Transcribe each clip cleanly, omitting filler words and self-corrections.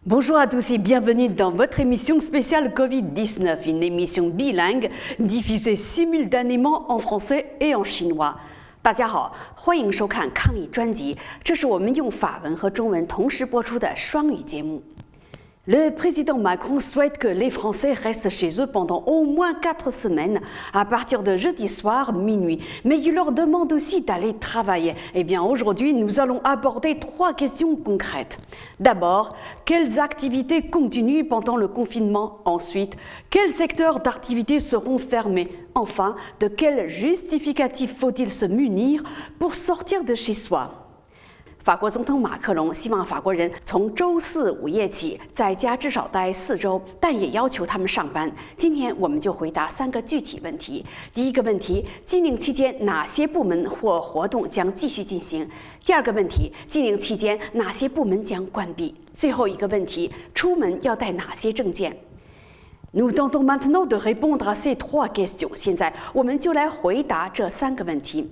Bonjour à tous et bienvenue dans votre émission spéciale Covid-19, une émission bilingue diffusée simultanément en français et en chinois. 大家好，欢迎收看抗疫专辑，这是我们用法文和中文同时播出的双语节目。Le président Macron souhaite que les Français restent chez eux pendant au moins 4 semaines à partir de jeudi soir minuit, mais il leur demande aussi d'aller travailler. Eh bien aujourd'hui, nous allons aborder 3 questions concrètes. D'abord, quelles activités continuent pendant le confinement? Ensuite, quels secteurs d'activité seront fermés? Enfin, de quel justificatif faut-il se munir pour sortir de chez soi?法国总统马克龙希望法国人从周四午夜起在家至少待4周，但也要求他们上班。今天我们就回答3个具体问题。第一个问题，禁令期间哪些部门或活动将继续进行？第二个问题，禁令期间哪些部门将关闭？最后一个问题，出门要带哪些证件？Nous tentons maintenant de répondre à ces 3 questions。现在我们就来回答这3个问题。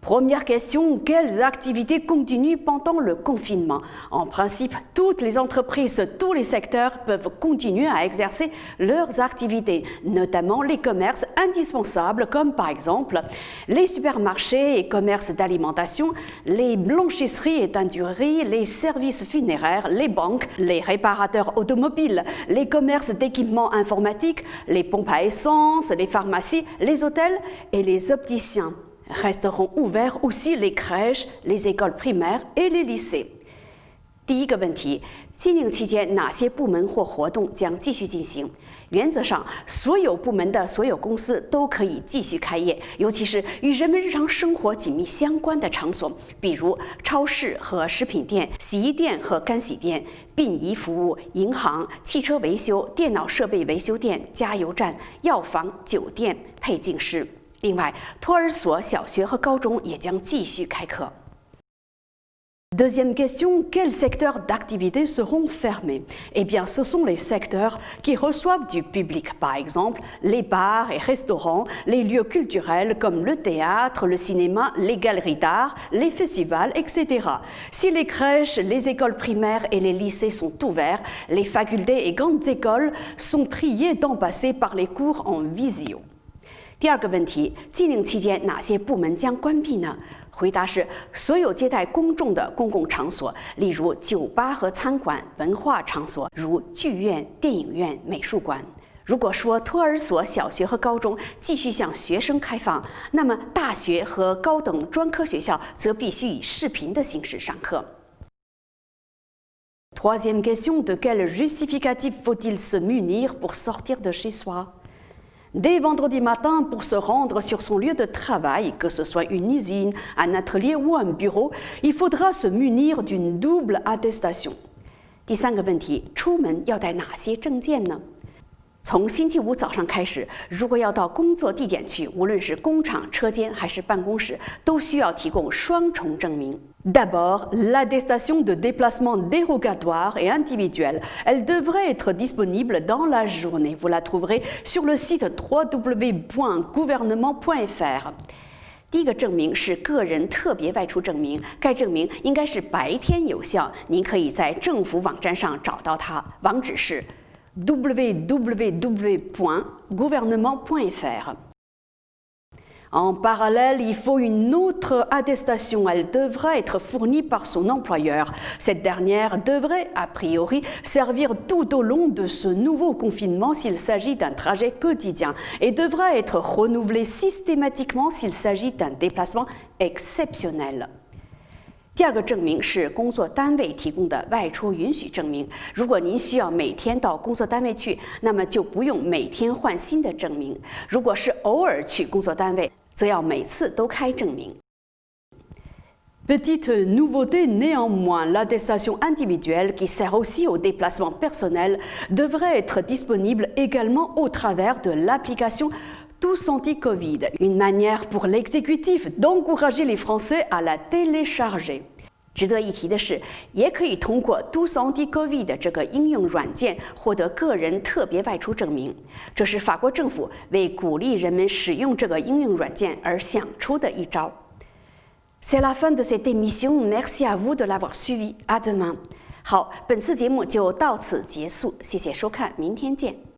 Première question, quelles activités continuent pendant le confinement? En principe, toutes les entreprises, tous les secteurs peuvent continuer à exercer leurs activités, notamment les commerces indispensables comme par exemple les supermarchés et commerces d'alimentation, les blanchisseries et teintureries, les services funéraires, les banques, les réparateurs automobiles, les commerces d'équipements informatiques, les pompes à essence, les pharmacies, les hôtels et les opticiens. Resteront ouverts aussi les crèches, les écoles primaires et les lycées. 第一个问题，禁令期间哪些部门或活动将继续进行？原则上，所有部门的所有公司都可以继续开业，尤其是与人们日常生活紧密相关的场所，比如超市和食品店、洗衣店和干洗店、殡仪服务、银行、汽车维修、电脑设备维修店、加油站、药房、酒店、配镜师。另外，托儿所、小学和高中也将继续开课。Deuxième question, quels secteurs d'activité seront fermés? Eh bien, ce sont les secteurs qui reçoivent du public, par exemple les bars et restaurants, les lieux culturels comme le théâtre, le cinéma, les galeries d'art, les festivals, etc. Si les crèches, les écoles primaires et les lycées sont ouverts, les facultés et grandes écoles sont priées d'en passer par les cours en visio。第二个问题，禁令期间哪些部门将关闭呢？回答是所有接待公众的公共场所，例如酒吧和餐馆、文化场所，如剧院、电影院、美术馆。如果说托儿所、小学和高中继续向学生开放，那么大学和高等专科学校则必须以视频的形式上课。Troisième question, de quel justificatif faut-il se munir pour sortir de chez soi?Dès vendredi matin, pour se rendre sur son lieu de travail, que ce soit une usine, un atelier ou un bureau, il faudra se munir d'une double attestation. 第3个问题，出门要带哪些证件呢？从星期五早上开始，如果要到工作地点去，无论是工厂、车间还是办公室，都需要提供双重证明。D'abord, l'attestation de déplacement dérogatoire et individuelle. Elle devrait être disponible dans la journée. Vous la trouverez sur le site www.gouvernement.fr. 第一个证明是个人特别外出证明，该证明应该是白天有效，您可以在政府网站上找到它，网址是www.gouvernement.fr. En parallèle, il faut une autre attestation. Elle devra être fournie par son employeur. Cette dernière devrait, a priori, servir tout au long de ce nouveau confinement s'il s'agit d'un trajet quotidien et devra être renouvelée systématiquement s'il s'agit d'un déplacement exceptionnel.第二个证明是工作单位提供的外出允许证明。如果您需要每天到工作单位去，那么就不用每天换新的证明。如果是偶尔去工作单位，则要每次都开证明。Petite nouveauté néanmoins, l'attestation individuelle qui sert aussi au déplacement personnel devrait être disponible également au travers de l'application Tous Anti-Covid, une manière pour l'exécutif d'encourager les Français à la télécharger. 值得一提的是，也可以通过 Tous Anti-Covid 这个应用软件获得个人特别外出证明。这是法国政府为鼓励人们使用这个应用软件而想出的一招。C'est la fin de cette émission. Merci à vous de l'avoir suivi. À demain. 好，本次节目就到此结束，谢谢收看，明天见。